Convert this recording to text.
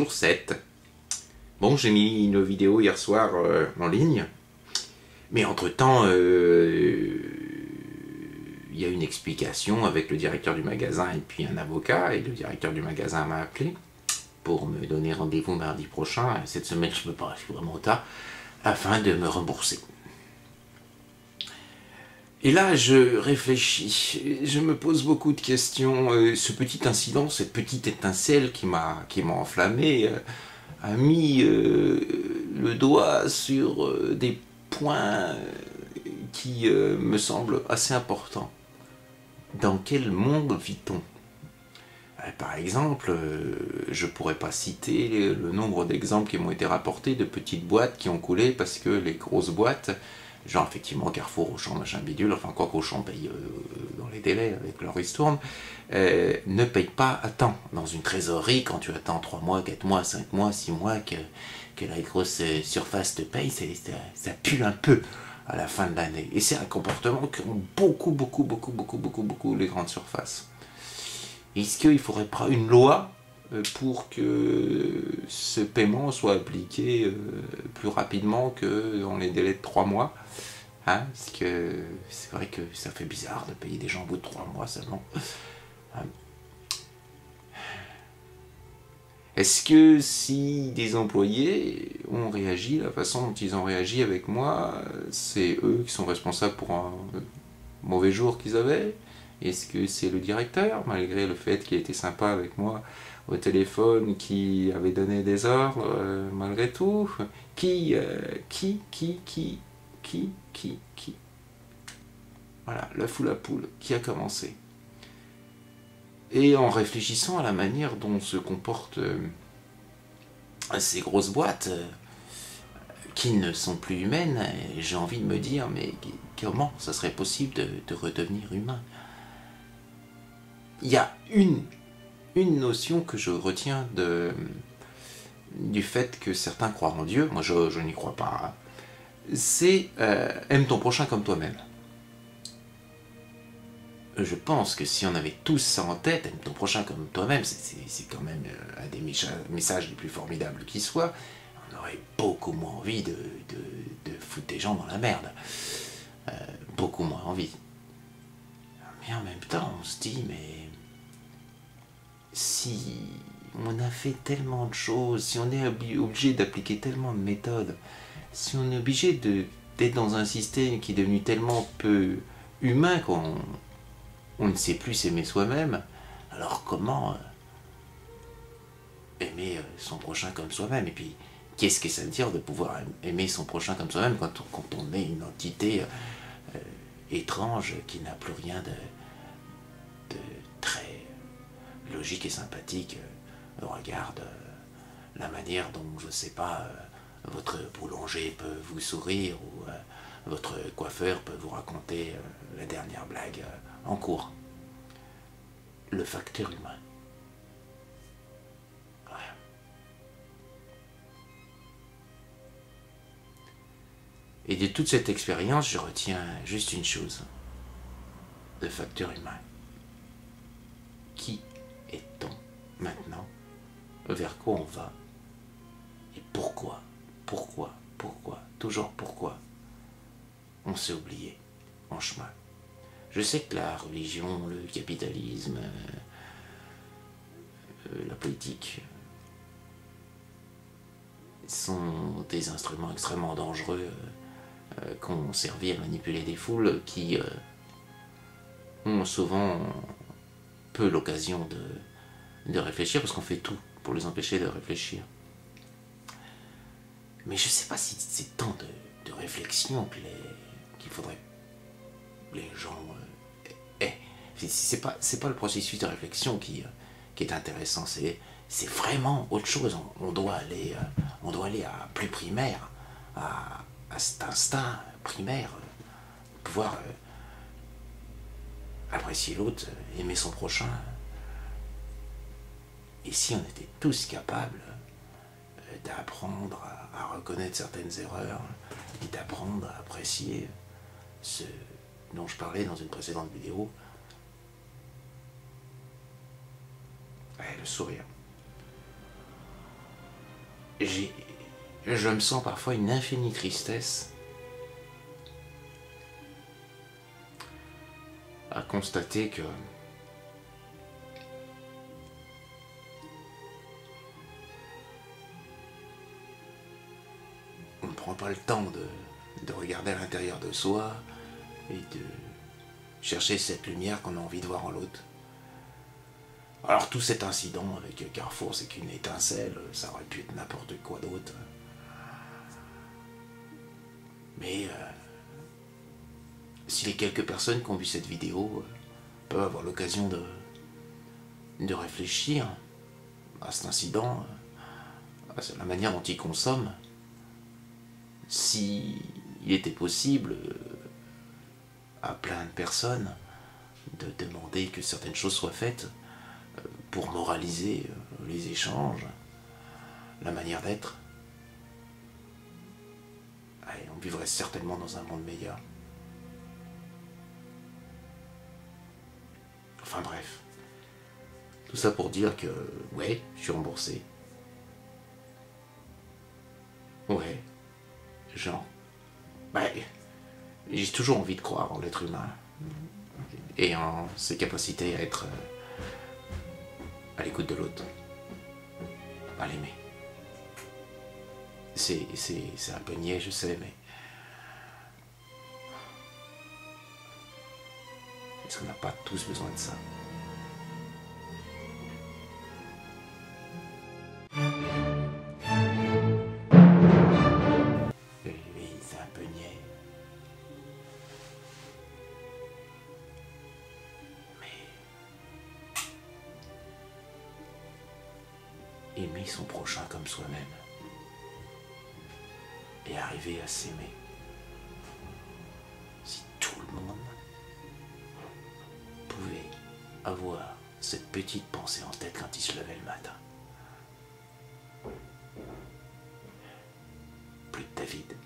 jour 7. Bon, j'ai mis une vidéo hier soir en ligne, mais entre-temps, il y a une explication avec le directeur du magasin et puis un avocat, et le directeur du magasin m'a appelé pour me donner rendez-vous mardi prochain. Cette semaine, je ne peux pas, je suis vraiment tard, afin de me rembourser. Et là, je réfléchis, je me pose beaucoup de questions. Ce petit incident, cette petite étincelle qui m'a enflammé, a mis le doigt sur des points qui me semblent assez importants. Dans quel monde vit-on ? Par exemple, je ne pourrais pas citer le nombre d'exemples qui m'ont été rapportés de petites boîtes qui ont coulé parce que les grosses boîtes, genre effectivement Carrefour, Auchan, machin bidule, enfin quoi qu'Auchan paye dans les délais avec leur ristourne, ne paye pas à temps. Dans une trésorerie, quand tu attends 3 mois, 4 mois, 5 mois, 6 mois que la grosse surface te paye, ça pue un peu à la fin de l'année. Et c'est un comportement qu'ont beaucoup les grandes surfaces. Est-ce qu'il ne faudrait pas une loi pour que ce paiement soit appliqué plus rapidement que dans les délais de 3 mois, hein, parce que c'est vrai que ça fait bizarre de payer des gens au bout de 3 mois seulement. Hein. Est-ce que si des employés ont réagi de la façon dont ils ont réagi avec moi, c'est eux qui sont responsables pour un mauvais jour qu'ils avaient ? Est-ce que c'est le directeur, malgré le fait qu'il était sympa avec moi au téléphone, qui avait donné des ordres, malgré tout ? Qui Voilà, l'œuf ou la poule, qui a commencé ? Et en réfléchissant à la manière dont se comportent ces grosses boîtes, qui ne sont plus humaines, j'ai envie de me dire, mais comment ça serait possible de redevenir humain ? Il y a une notion que je retiens du fait que certains croient en Dieu, moi je n'y crois pas, c'est aime ton prochain comme toi-même. Je pense que si on avait tous ça en tête, aime ton prochain comme toi-même, c'est quand même un des messages les plus formidables qui soit, on aurait beaucoup moins envie de foutre des gens dans la merde. Beaucoup moins envie. Mais en même temps, on se dit, mais si on a fait tellement de choses, si on est obligé d'appliquer tellement de méthodes, si on est obligé d'être dans un système qui est devenu tellement peu humain qu'on ne sait plus s'aimer soi-même, alors comment aimer son prochain comme soi-même ? Et puis, qu'est-ce que ça veut dire de pouvoir aimer son prochain comme soi-même quand on est une entité étrange qui n'a plus rien de très logique et sympathique regarde la manière dont, je sais pas, votre boulanger peut vous sourire ou votre coiffeur peut vous raconter la dernière blague en cours. Le facteur humain. Ouais. Et de toute cette expérience, je retiens juste une chose. Le facteur humain. Qui est-on maintenant ? Vers quoi on va ? Et pourquoi ? Toujours pourquoi ? On s'est oublié en chemin. Je sais que la religion, le capitalisme, la politique sont des instruments extrêmement dangereux qui ont servi à manipuler des foules qui ont souvent peu l'occasion de réfléchir, parce qu'on fait tout pour les empêcher de réfléchir. Mais je ne sais pas si c'est tant de réflexion qu'il faudrait que les gens aient. C'est pas le processus de réflexion qui est intéressant, c'est vraiment autre chose. On doit aller à plus primaire, à cet instinct primaire, pouvoir apprécier l'autre, aimer son prochain. Et si on était tous capables d'apprendre à reconnaître certaines erreurs et d'apprendre à apprécier ce dont je parlais dans une précédente vidéo, le sourire. j'ai, je me sens parfois une infinie tristesse à constater que on ne prend pas le temps de regarder à l'intérieur de soi et de chercher cette lumière qu'on a envie de voir en l'autre. Alors tout cet incident avec Carrefour, c'est qu'une étincelle, ça aurait pu être n'importe quoi d'autre. Mais si les quelques personnes qui ont vu cette vidéo peuvent avoir l'occasion de réfléchir à cet incident, à la manière dont ils consomment, si il était possible à plein de personnes de demander que certaines choses soient faites pour moraliser les échanges, la manière d'être, on vivrait certainement dans un monde meilleur. Enfin bref, tout ça pour dire que, ouais, je suis remboursé. Ouais, genre, j'ai toujours envie de croire en l'être humain et en ses capacités à être à l'écoute de l'autre, à l'aimer. C'est un peu niais, je sais, mais est-ce qu'on n'a pas tous besoin de ça? Oui, c'est un peu niais. Mais aimer son prochain comme soi-même et arriver à s'aimer. Si tout le monde pouvait avoir cette petite pensée en tête quand il se levait le matin. Plus de David.